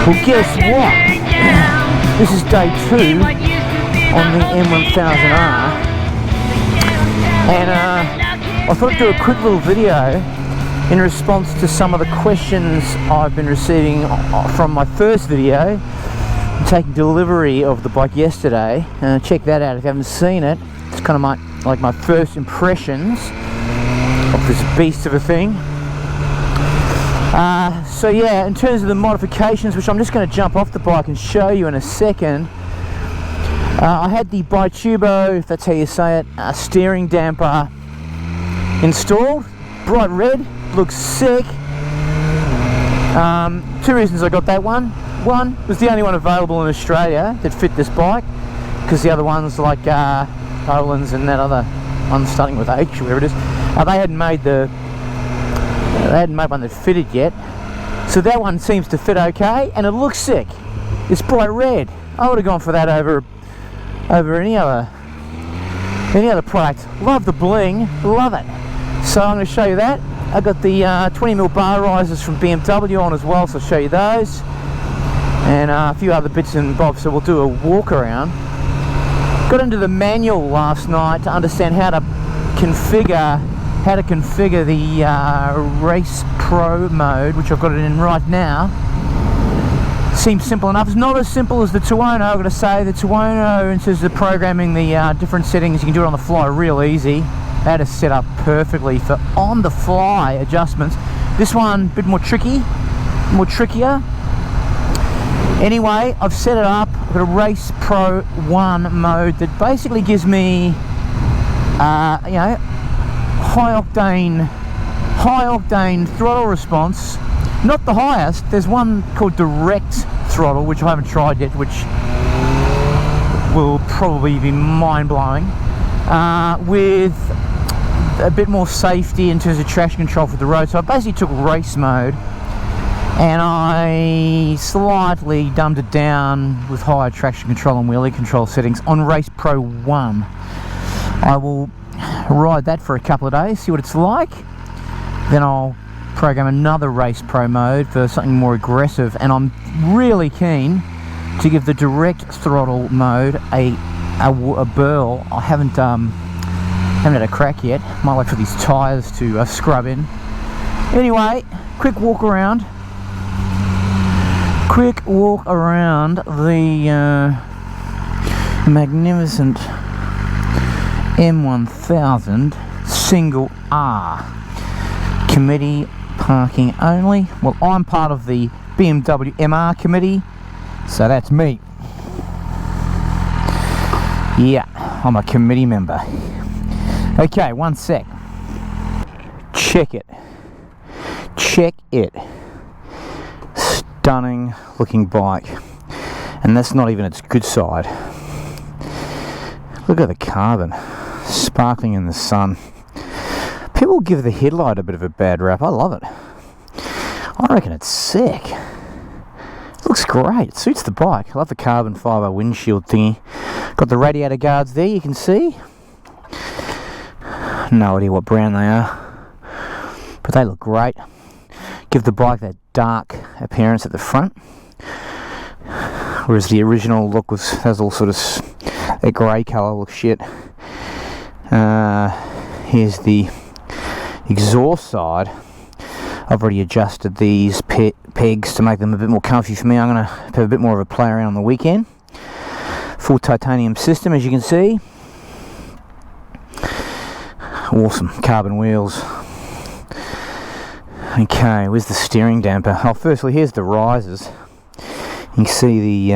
Well, guess what? This is day 2 on the M1000r, and I thought I'd do a quick little video in response to some of the questions I've been receiving from my first video, taking delivery of the bike yesterday. Check that out if you haven't seen it. It's kind of my first impressions of this beast of a thing. So yeah, in terms of the modifications, which I'm just going to jump off the bike and show you in a second, I had the Bitubo, if that's how you say it, steering damper installed, bright red, looks sick. 2 reasons I got that one. One, it was the only one available in Australia that fit this bike, because the other ones like Olin's and that other one starting with H, whatever it is, they hadn't made one that fitted yet. So that one seems to fit okay, and it looks sick. It's bright red. I would have gone for that over any other product. Love the bling, love it. So I'm going to show you that. I've got the 20mm bar risers from BMW on as well, so I'll show you those, and a few other bits and bobs. So we'll do a walk around. Got into the manual last night to understand how to configure the Race Pro mode, which I've got it in right now. Seems simple enough. It's not as simple as the Tuono, I've got to say. The Tuono, in terms of programming the different settings, you can do it on the fly real easy. That is set up perfectly for on-the-fly adjustments. This one, a bit more trickier. Anyway, I've set it up. I've got a Race Pro 1 mode that basically gives me, high octane throttle response. Not the highest. There's one called direct throttle, which I haven't tried yet, which will probably be mind-blowing, with a bit more safety in terms of traction control for the road. So I basically took race mode and I slightly dumbed it down with higher traction control and wheelie control settings on Race Pro 1. I will ride that for a couple of days, see what it's like. Then I'll program another Race Pro mode for something more aggressive, and I'm really keen to give the direct throttle mode a burl. I haven't had a crack yet. Might wait for these tyres to scrub in. Anyway, quick walk around the magnificent M1000 single R. Committee parking only. Well, I'm part of the BMW MR committee, so that's me. Yeah, I'm a committee member. Okay, one sec. Check it. Stunning looking bike. And that's not even its good side. Look at the carbon, sparkling in the sun. People give the headlight a bit of a bad rap. I love it. I reckon it's sick. It looks great. It suits the bike. I love the carbon fibre windshield thingy. Got the radiator guards there, you can see. No idea what brand they are, but they look great. Give the bike that dark appearance at the front, whereas the original look has all sort of a grey colour. Looks shit. Here's the exhaust side. I've already adjusted these pegs to make them a bit more comfy for me. I'm going to have a bit more of a play around on the weekend. Full titanium system, as you can see. Awesome carbon wheels. Okay, where's the steering damper? Oh, firstly, here's the risers. You can see the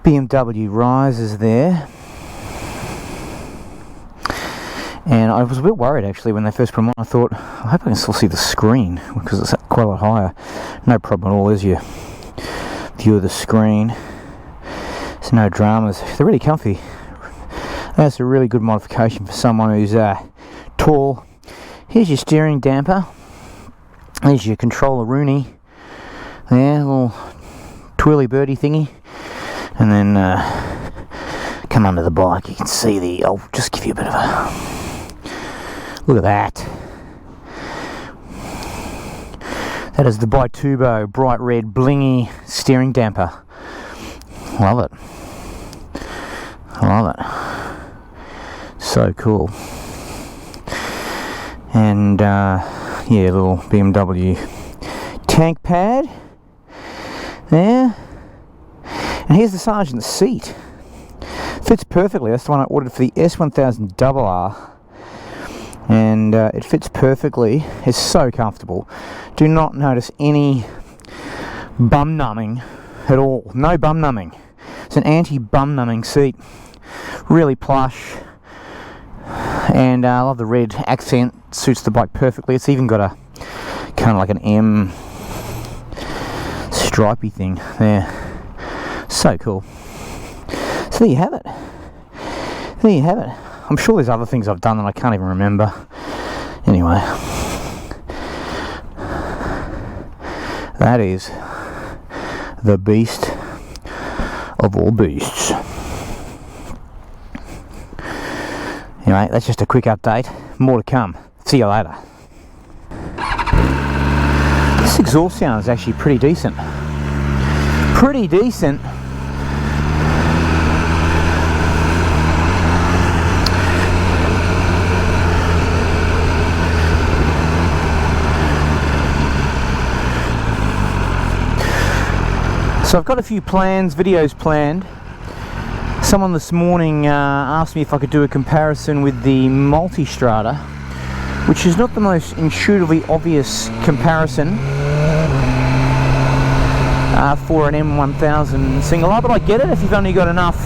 BMW risers there. And I was a bit worried actually when they first put them on. I thought, I hope I can still see the screen, because it's quite a lot higher. No problem at all, is your view of the screen. There's no dramas. They're really comfy. That's a really good modification for someone who's tall. Here's your steering damper. There's your controller Rooney. There, little twirly birdie thingy. And then come under the bike. You can see I'll just give you a bit of a look at that. That is the bi-turbo bright red blingy steering damper. Love it. I love it. So cool. And yeah, little BMW tank pad there. And here's the Sergeant's seat. Fits perfectly. That's the one I ordered for the S1000r. And it fits perfectly. It's so comfortable. Do not notice any bum numbing at all. No bum numbing. It's an anti-bum numbing seat. Really plush. And I love the red accent. Suits the bike perfectly. It's even got a kind of like an M stripey thing there. So cool. So there you have it. There you have it. I'm sure there's other things I've done that I can't even remember. Anyway, that is the beast of all beasts. Anyway, that's just a quick update. More to come. See you later. This exhaust sound is actually pretty decent. Pretty decent. So I've got a few videos planned. Someone this morning asked me if I could do a comparison with the Multistrada, which is not the most intuitively obvious comparison for an M1000 single R, but I get it. If you've only got enough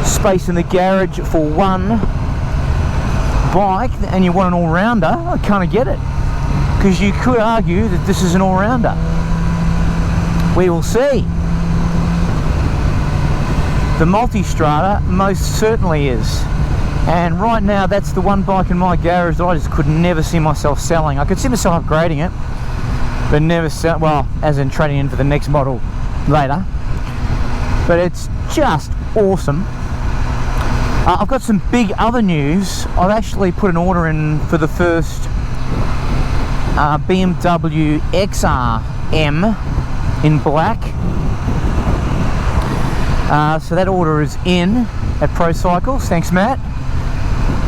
space in the garage for one bike and you want an all-rounder, I kind of get it, because you could argue that this is an all-rounder. We will see. The Multistrada most certainly is, and right now that's the one bike in my garage that I just could never see myself selling. I could see myself upgrading it, but never sell, well, as in trading in for the next model later. But it's just awesome. I've got some big other news. I've actually put an order in for the first BMW XR M in black. So that order is in at Pro Cycles. Thanks, Matt.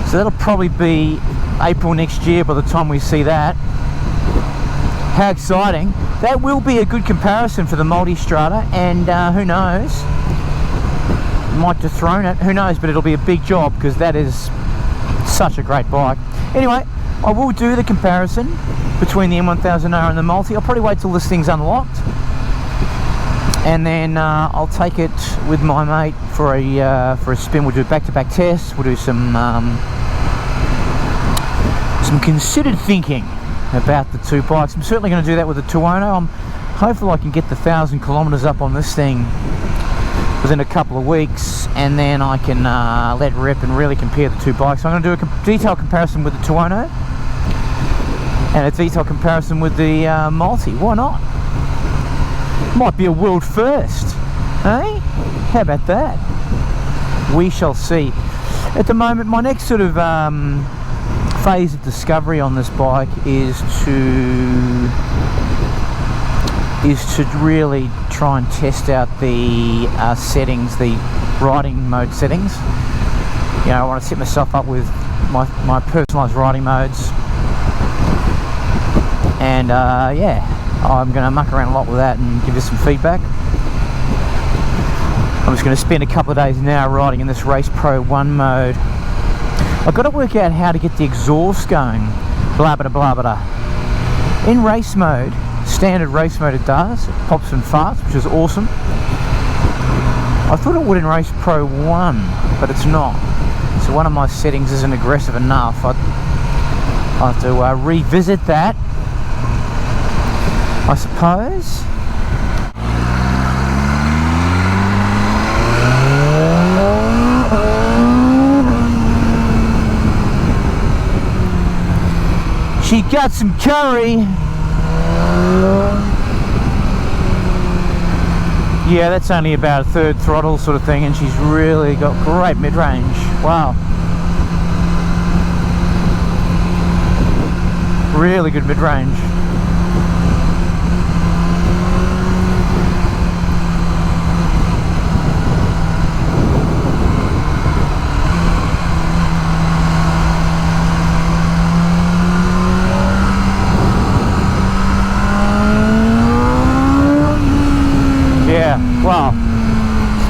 So that'll probably be April next year by the time we see that. How exciting. That will be a good comparison for the Multistrada, and who knows, might dethrone it, who knows, but it'll be a big job because that is such a great bike. Anyway, I will do the comparison between the M1000R and the Multi. I'll probably wait till this thing's unlocked, and then I'll take it with my mate for a spin. We'll do back-to-back tests. We'll do some considered thinking about the two bikes. I'm certainly going to do that with the Tuono. I'm hopeful I can get the 1,000 kilometers up on this thing within a couple of weeks, and then I can let rip and really compare the two bikes. So I'm going to do a detailed comparison with the Tuono and a detailed comparison with the Multi. Why not? Might be a world first, eh? How about that? We shall see. At the moment, my next sort of phase of discovery on this bike is to really try and test out the settings, the riding mode settings. You know, I want to set myself up with my personalised riding modes, and yeah, I'm going to muck around a lot with that and give you some feedback. I'm just going to spend a couple of days now riding in this Race Pro 1 mode. I've got to work out how to get the exhaust going. Blah blah blah blah. In race mode, standard race mode, it does. It pops and farts, which is awesome. I thought it would in Race Pro 1, but it's not. So one of my settings isn't aggressive enough. I'll have to revisit that, I suppose. She got some curry. Yeah, that's only about a third throttle sort of thing, and she's really got great mid-range. Wow. Really good mid-range.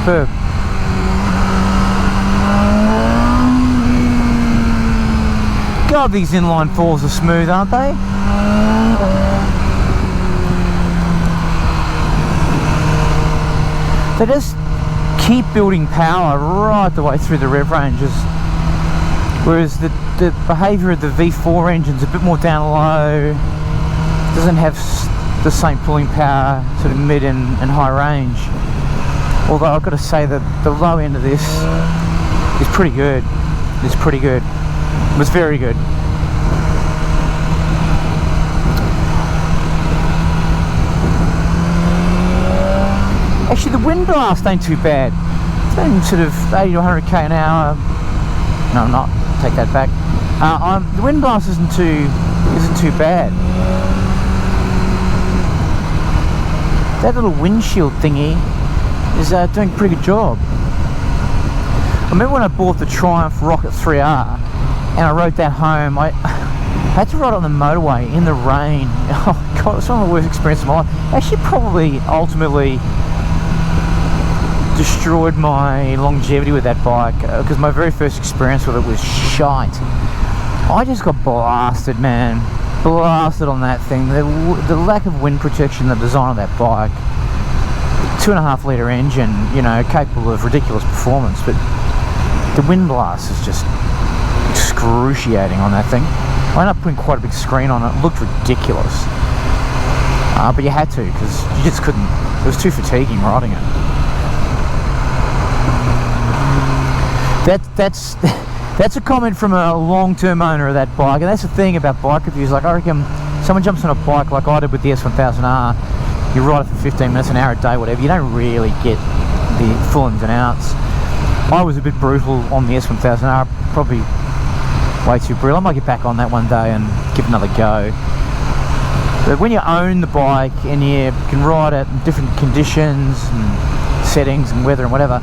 superb. God, these inline fours are smooth, aren't they? They just keep building power right the way through the rev ranges, whereas the behaviour of the V4 engine's a bit more down low, doesn't have the same pulling power sort of mid and high range. Although I've got to say that the low end of this is pretty good. It's pretty good. It was very good. Actually, the wind blast ain't too bad. It's only sort of 80 to 100k an hour. No, I'm not. Take that back. The wind blast isn't too bad. That little windshield thingy is doing a pretty good job. I remember when I bought the Triumph Rocket 3R and I rode that home. I had to ride on the motorway in the rain. Oh god, it's one of the worst experiences of my life. Actually, probably ultimately destroyed my longevity with that bike, because my very first experience with it was shite. I just got blasted, man. Blasted on that thing. The lack of wind protection, the design of that bike. 2.5 litre engine, you know, capable of ridiculous performance, but the wind blast is just excruciating on that thing. I ended up putting quite a big screen on it. It looked ridiculous. But you had to, because you just couldn't. It was too fatiguing riding it. That's a comment from a long-term owner of that bike, and that's the thing about bike reviews. Like, I reckon someone jumps on a bike like I did with the S1000R, you ride it for 15 minutes, an hour a day, whatever, you don't really get the full ins and outs. I was a bit brutal on the S1000R, probably way too brutal. I might get back on that one day and give it another go. But when you own the bike and you can ride it in different conditions and settings and weather and whatever,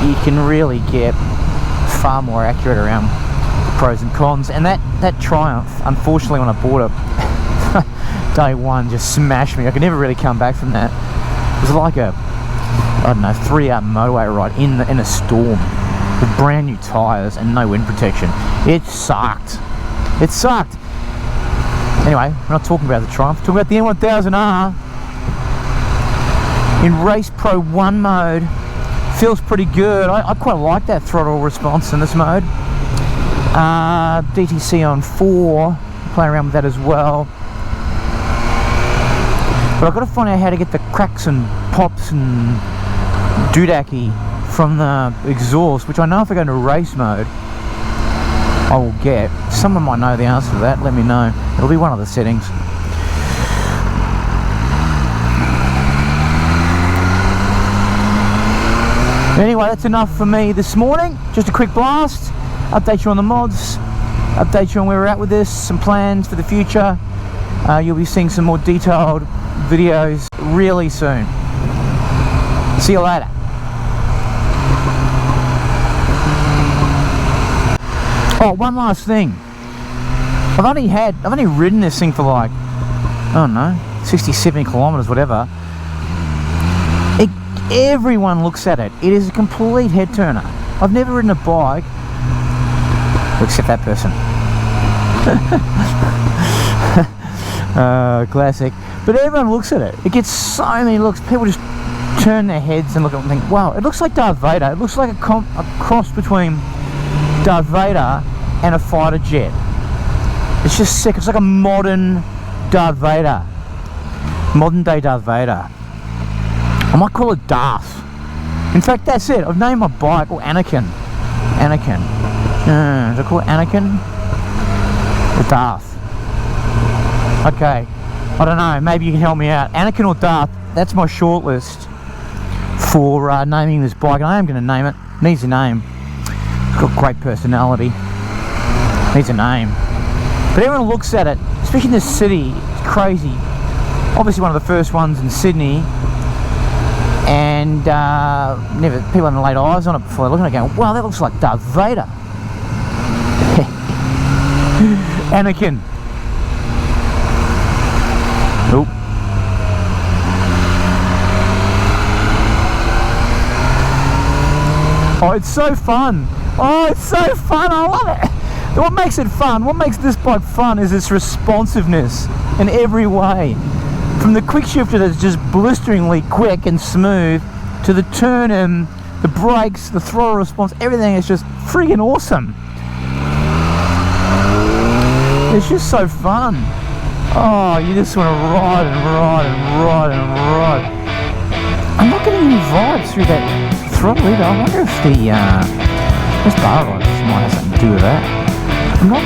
you can really get far more accurate around the pros and cons. And that Triumph, unfortunately, when I bought it, day one just smashed me. I could never really come back from that. It was like a, I don't know, 3-hour motorway ride in a storm with brand new tyres and no wind protection. It sucked. It sucked. Anyway, we're not talking about the Triumph, we're talking about the M1000R in Race Pro 1 mode. Feels pretty good. I quite like that throttle response in this mode. DTC on 4, play around with that as well. But I've got to find out how to get the cracks and pops and doodacky from the exhaust, which I know if I go into race mode, I will get. Someone might know the answer to that, let me know. It'll be one of the settings. Anyway, that's enough for me this morning. Just a quick blast. Update you on the mods. Update you on where we're at with this. Some plans for the future. You'll be seeing some more detailed videos really soon. See you later. Oh, one last thing. I've only ridden this thing for like, I don't know, 60, 70 kilometers, whatever. Everyone looks at it. It is a complete head turner. I've never ridden a bike, except that person. Classic. But everyone looks at it. It gets so many looks. People just turn their heads and look at it and think, wow, it looks like Darth Vader. It looks like a cross between Darth Vader and a fighter jet. It's just sick. It's like a modern Darth Vader. Modern day Darth Vader. I might call it Darth. In fact, that's it. I've named my bike, or Anakin. Anakin. Should I call it Anakin? Or Darth? Okay. I don't know. Maybe you can help me out. Anakin or Darth. That's my shortlist for naming this bike. And I am going to name it. Needs a name. It's got great personality. Needs a name. But everyone looks at it, especially in this city. It's crazy. Obviously one of the first ones in Sydney. And people haven't laid eyes on it before. They're looking at it going, wow, that looks like Darth Vader. Anakin. Nope. it's so fun. Oh, it's so fun. I love it. What makes it fun, what makes this bike fun is its responsiveness in every way. From the quick shifter that's just blisteringly quick and smooth, to the turn and the brakes, the throttle response, everything is just freaking awesome. It's just so fun. Oh, you just want to ride and ride and ride and ride. I'm not getting any vibes through that throttle either. I wonder if this bar ride might have something to do with that. I'm not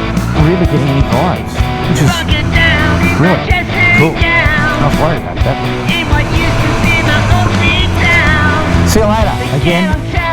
really getting any vibes, which is really cool. Not worried about that. See you later again.